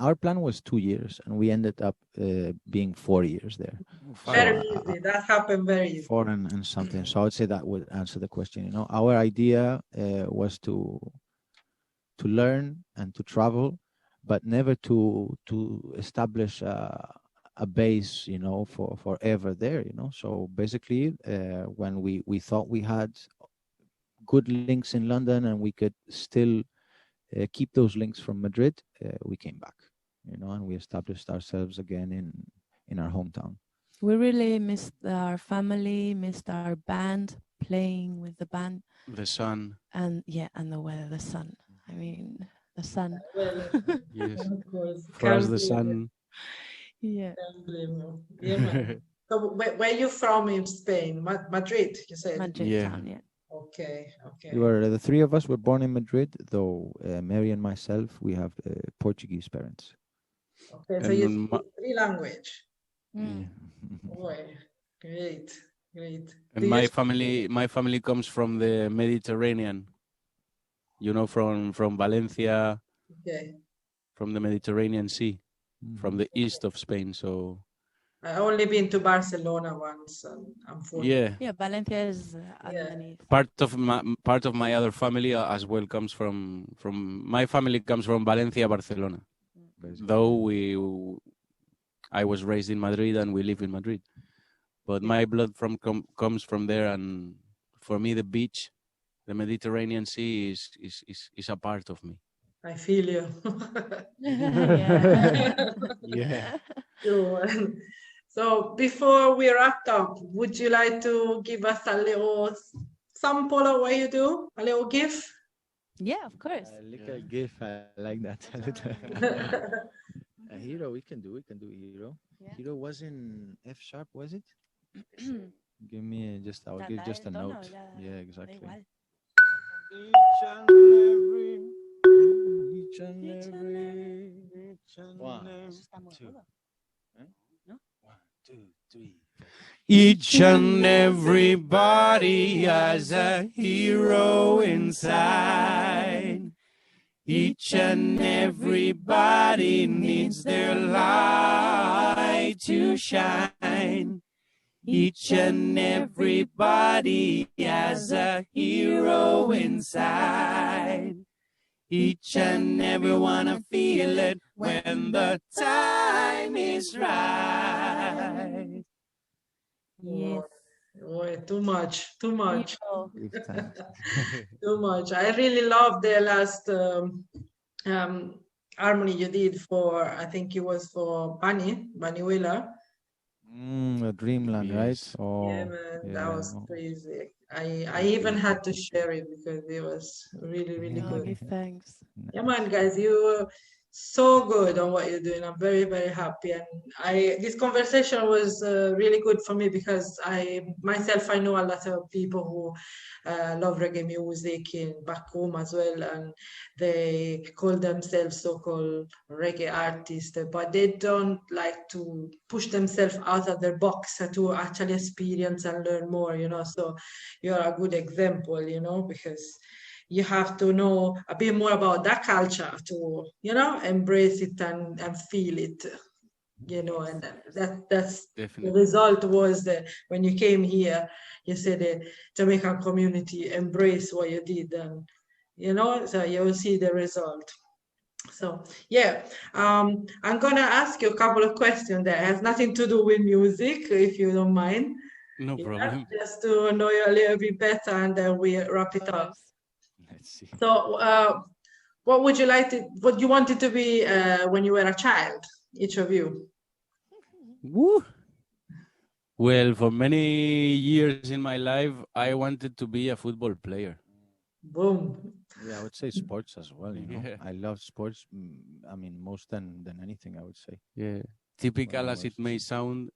Our plan was 2 years, and we ended up being 4 years there. Very easy. That happened very easy. 4 and something. So I would say that would answer the question. Our idea was to learn and to travel, but never to establish a base, for forever there, So basically, when we thought we had good links in London and we could still keep those links from Madrid, we came back, and we established ourselves again in our hometown. We really missed our family, missed our band, playing with the band. The sun. And the weather, the sun. The sun. Yes. For us, the sun. Yeah. So where are you from in Spain? Madrid, you said? Madrid town, yeah. Okay. The 3 of us were born in Madrid, though Mary and myself, we have Portuguese parents. Okay, so you speak 3 languages. Mm. Boy, great. And my family comes from the Mediterranean. From Valencia. Okay. From the Mediterranean Sea. From the east of Spain, so I only been to Barcelona once, and unfortunately. Yeah, Yeah, Valencia is underneath. part of my other family as well comes from my family comes from Valencia, Barcelona. Though I was raised in Madrid and we live in Madrid, but my blood comes from there, and for me the beach, the Mediterranean Sea is a part of me. I feel you. Yeah. Yeah. So before we wrap up, would you like to give us a little sample of what you do? A little gift? Yeah, of course. A little GIF, I like that. A hero, we can do hero. Yeah. Hero was in F sharp, was it? Give me I'll La, give la, just a el tono, note. la- Yeah, Da exactly. igual. Each and every. One, Eso está muy two. agudo. One, two, three. Each and everybody has a hero inside. Each and everybody needs their light to shine. Each and everybody has a hero inside. Each and everyone feel it when the time is right. Yes. Oh, too much. Hero. Give thanks. Too much. I really love the last harmony you did for, I think it was for Bunny Wheeler. Dreamland, right? Yes. Oh, Yeah, man, that yeah. was crazy. I Thank even you. had to share it because it was really, really Oh, good. give thanks. Yeah, man, guys, you were so good on what you're doing. I'm very, very happy. And this conversation was really good for me because I know a lot of people who love reggae music in back home as well, and they call themselves so-called reggae artists, but they don't like to push themselves out of their box to actually experience and learn more, So you're a good example, because you have to know a bit more about that culture to, embrace it and feel it, and that's the Definitely. result was that when you came here, you said the Jamaican community embrace what you did, and, so you will see the result. So, yeah, I'm going to ask you a couple of questions that has nothing to do with music, if you don't mind. No Yeah, problem. just to know you a little bit better, and then we wrap it up. Let's see. So, what you wanted to be when you were a child, each of you? Woo. Well, for many years in my life, I wanted to be a football player. Boom. Yeah, I would say sports as well. Yeah. I love sports. I mean, most than anything, I would say. Yeah. Typical When I as it was- may sound,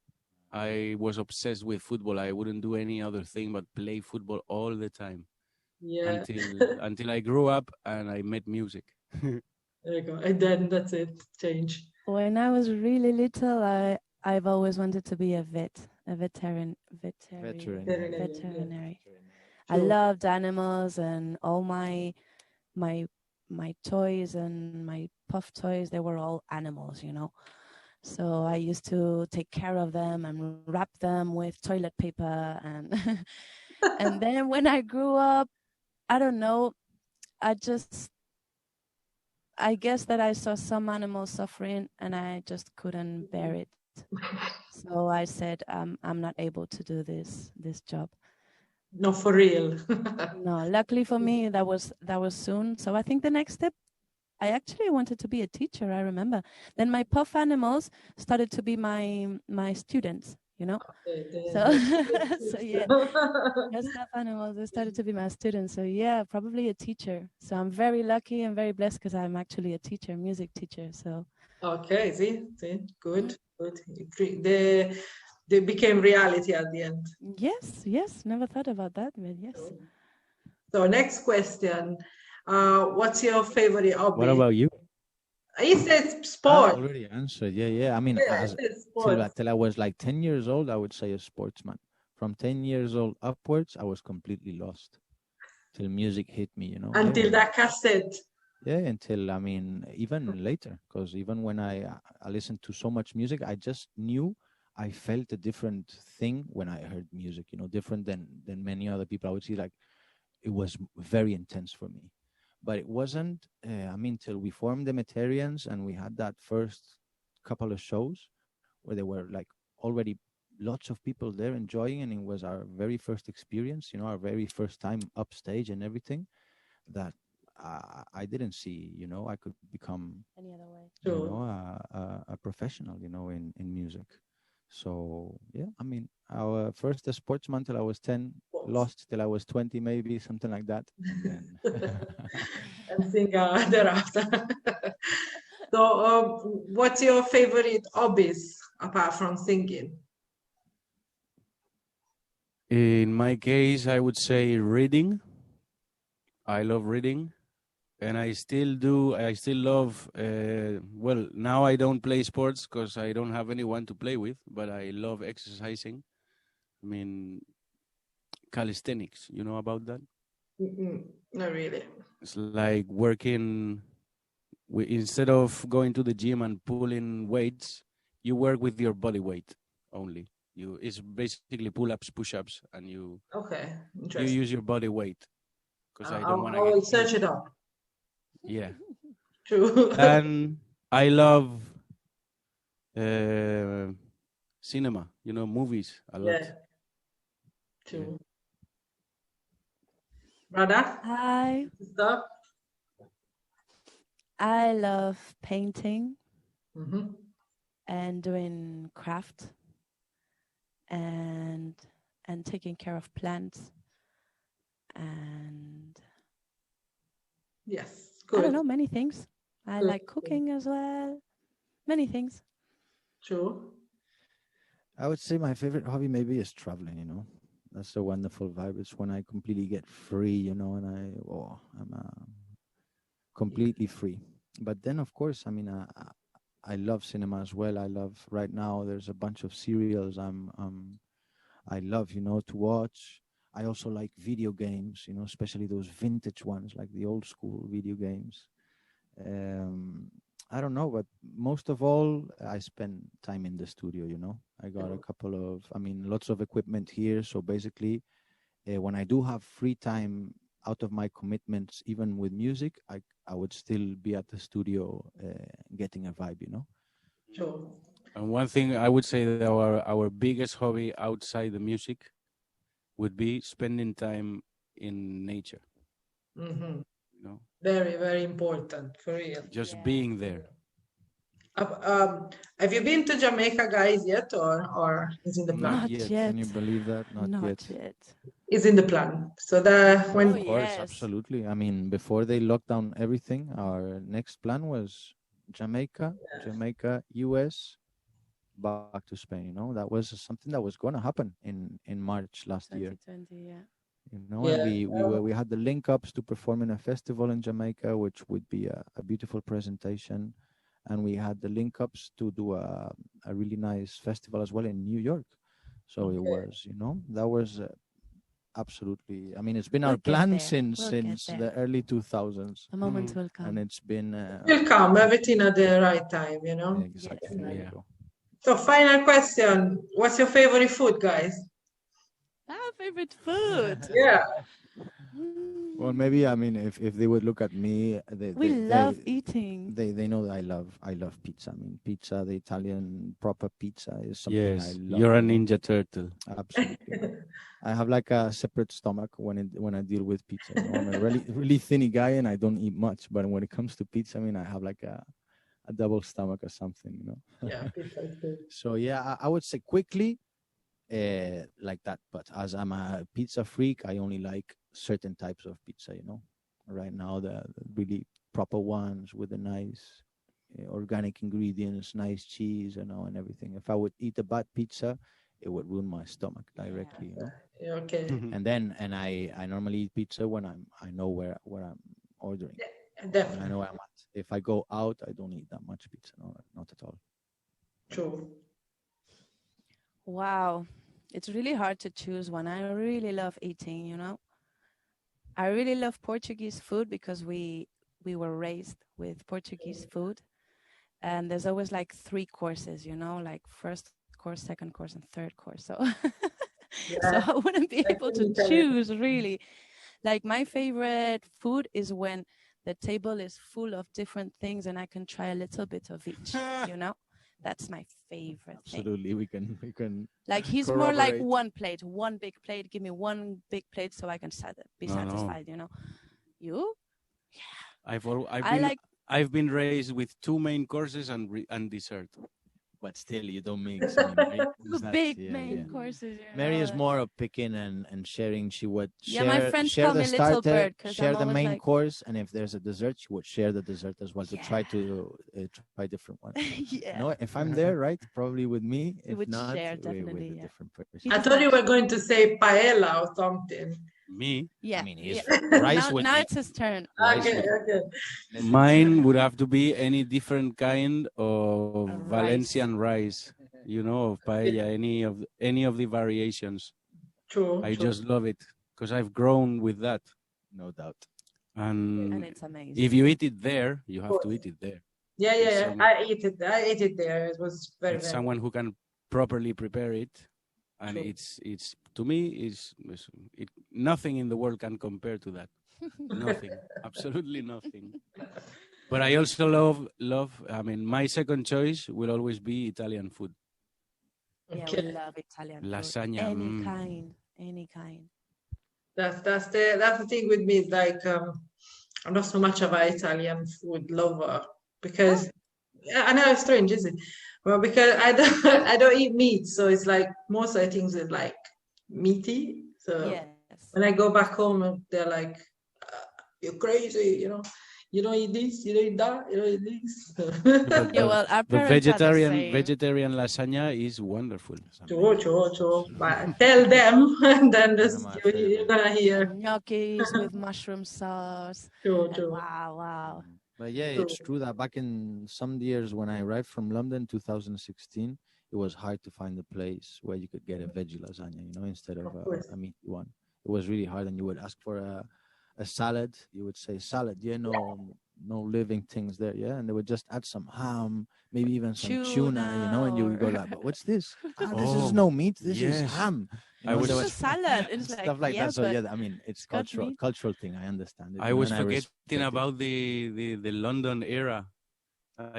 I was obsessed with football. I wouldn't do any other thing but play football all the time Yeah, until I grew up and I met music. there you go. And then that's it. Change. When I was really little, I've always wanted to be a Veterinary. veterinary. I Sure. loved animals, and all my toys and my puff toys, they were all animals, So I used to take care of them and wrap them with toilet paper, and and then when I grew up, I don't know, I guess that I saw some animals suffering and I just couldn't bear it. So I said, I'm not able to do this job. No, for real. No, luckily for me, that was soon. So I think the next step, I actually wanted to be a teacher. I remember. Then my puff animals started to be my students. So so yeah, my stuffed animals, they started to be my students. So yeah, probably a teacher. So I'm very lucky and very blessed because I'm actually a teacher, music teacher. So Okay, see, good. They became reality at the end. yes, never thought about that, but yes. So next question, what's your favorite hobby? What about you? He said I sport. already answered. Yeah. I mean, Yeah, he said sports. till I was like 10 years old, I would say a sportsman. From 10 years old upwards, I was completely lost. Till music hit me, Until Yeah. that cassette. Yeah, until, I mean, even later, because even when I listened to so much music, I just knew I felt a different thing when I heard music, you know, different than many other people. I would see like it was very intense for me, but it wasn't. I mean, till we formed the Emetarians and we had that first couple of shows where there were like already lots of people there enjoying, and it was our very first experience, you know, our very first time upstage and everything. That I didn't see, you know, I could become Any other way? you know, a professional, you know, in music. So yeah, I mean, our first sportsman till I was 10, lost till I was 20, maybe something like that. And then And sing thereafter. So, what's your favorite hobbies apart from singing? In my case, I would say reading. I love reading, and I still do. I still love. Well, now I don't play sports because I don't have anyone to play with. But I love exercising. I mean, calisthenics. You know about that? Not really. It's like working. Instead of going to the gym and pulling weights, you work with your body weight only. It's basically pull-ups, push-ups, and you Okay, you interesting. use your body weight because I don't want I to will get search it up. yeah. True. And I love cinema, you know, movies a lot. Yeah. True. Brother, sister. I love painting Mm-hmm. and doing craft and taking care of plants and Yes, I don't good. know, many things. I Good. like cooking as well. Many things. True. I would say my favorite hobby maybe is traveling, you know. That's a wonderful vibe. It's when I completely get free, you know, and I'm completely free. But then, of course, I mean, I love cinema as well. I love right now. There's a bunch of serials I love, you know, to watch. I also like video games, you know, especially those vintage ones, like the old school video games. I don't know, but most of all, I spend time in the studio, you know. I got a couple of, I mean, lots of equipment here. So basically, when I do have free time out of my commitments, even with music, I would still be at the studio getting a vibe, you know. True. And one thing I would say that our biggest hobby outside the music would be spending time in nature. Mm-hmm. You know, Very, very important, for real. just being there. Have you been to Jamaica, guys, yet, or is in the plan? Not yet. Can you believe that? Not yet. Is in the plan. So when Of course, absolutely. I mean, before they locked down everything, our next plan was Jamaica, US, back to Spain. You know, that was something that was going to happen in March last year. 2020, yeah. You know, and we had the link ups to perform in a festival in Jamaica, which would be a beautiful presentation, and we had the link ups to do a really nice festival as well in New York. So it was, you know, that was absolutely. I mean, it's been our plan since the early 2000s. The moment will come, and it's been will come. Everything at the right time, you know. Exactly. Yes. Yeah. So, final question: what's your favorite food, guys? Our favorite food. Yeah. Well, maybe I mean, if they would look at me, we love eating. They know that I love pizza. I mean, pizza, the Italian proper pizza is something I love. You're a ninja turtle. Absolutely. I have like a separate stomach when I deal with pizza. You know? I'm a really thin guy and I don't eat much. But when it comes to pizza, I mean, I have like a double stomach or something, you know. Yeah, pizza is good. So yeah, I would say quickly, like that. But as I'm a pizza freak, I only like certain types of pizza, you know. Right now, the really proper ones with the nice organic ingredients, nice cheese, you know, and everything. If I would eat a bad pizza, it would ruin my stomach directly, you know. Okay. And I normally eat pizza when I know where I'm ordering. Yeah, definitely. I know what I want. If I go out, I don't eat that much pizza. No, not at all. True. Wow. It's really hard to choose one. I really love eating, you know. I really love Portuguese food because we were raised with Portuguese food. And there's always like 3 courses, you know, like first course, second course, and third course. So, Yeah. so I wouldn't be able to Italian. choose really. Like my favorite food is when the table is full of different things and I can try a little bit of each. You know, that's my favorite thing. Absolutely, we can. Like he's more like corroborate. one big plate. Give me one big plate so I can be satisfied. You know, you. I've been raised with 2 main courses and dessert. But still, you don't mix. I mean, Mary is not- Big yeah, main yeah. courses. You Mary is know. more of picking and sharing. She would share, my friends share call the me Little starter, Bird 'cause share I'm the always main like- course, and if there's a dessert, she would share the dessert as well to try to try different ones. Yeah. No, if I'm there, right, probably with me. You If would not, share, with definitely, a yeah. different person. I thought you were going to say paella or something. Me? Yeah. I mean, he's yeah. rice now, with now me. it's his turn. Rice Okay, with- okay. Mine would have to be any different kind of Rice. Valencian rice, you know, of paella, any of the variations. True. I true. just love it because I've grown with that. No doubt. And And it's amazing. if you eat it there, you have to eat it there. Yeah, With yeah, yeah. some- I ate it. I ate it there. It was very, With very. someone who can properly prepare it, and True. it's to me is nothing in the world can compare to that. Nothing, absolutely nothing. But I also love. I mean, my second choice will always be Italian food. Yeah, Okay. we love Italian food. Lasagna, Any kind. That's the thing with me. It's like I'm not so much of an Italian food lover because I know it's strange, is it? Well, because I don't I don't eat meat, so it's like most of the things is like meaty. So Yes. when I go back home, they're like, "You're crazy," you know. You don't eat this, you don't eat that, you don't eat this. Yeah, well, our The parents are the same. vegetarian lasagna is wonderful. True. But tell them, and then One of my you're gonna hear. Gnocchis with mushroom sauce. True. And wow. But yeah, it's true that back in some years when I arrived from London, 2016, it was hard to find a place where you could get a veggie lasagna, you know, instead of course. a meaty one. It was really hard, and you would ask for a salad. You would say salad, yeah, no living things there, yeah, and they would just add some ham, maybe even some tuna, you know, and you would go like, but what's this? This is no meat. This is yes. ham. You I know, was- there It's a salad. It's stuff like yeah, that. So but yeah, I mean, it's got meat. cultural thing. I understand it. I you know, was and forgetting respect it. about the London era.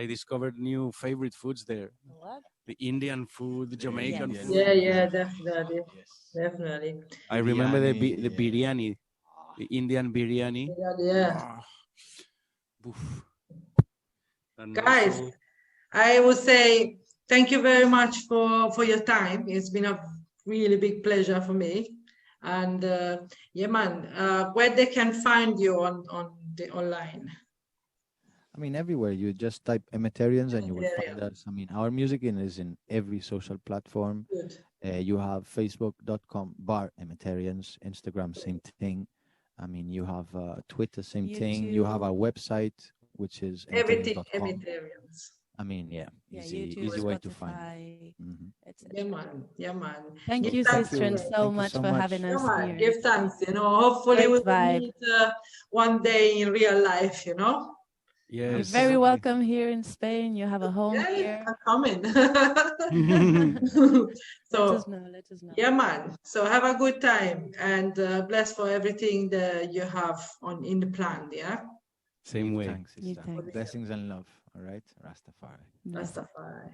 I discovered new favorite foods there. What? The Indian food, the Jamaican Yes. food. Yeah, definitely. Yes. Definitely. I remember the Biryani, yeah. biryani, the Indian biryani. Yeah. Ah, oof. And Guys, also- I would say thank you very much for your time. It's been a really big pleasure for me. And yeah, man, where they can find you on the online. I mean, everywhere. You just type Emetarians and you will find Emetarians. us. I mean, our music is in every social platform. Good. You have facebook.com/Emetarians, Instagram, same thing. I mean, you have Twitter, same thing. You have our website, which is Everything emetarians.com. Emetarians. I mean, yeah, Yeah, easy YouTube, way to Spotify, find. Mhm. etc. Yeah, man. Thank Give you, thanks sister, and to- so Thank you much so for much. having Yeah, us man. here. Give thanks, hopefully Great we will vibe. meet one day in real life, You're yes. very welcome here in Spain. You have a home Yeah, here. I'm coming. Let So us know. yeah, man. So have a good time and bless for everything that you have in the plan. Yeah, Same way. Thanks, You sister. thanks. Blessings and love. All right, Rastafari. Bless. Rastafari.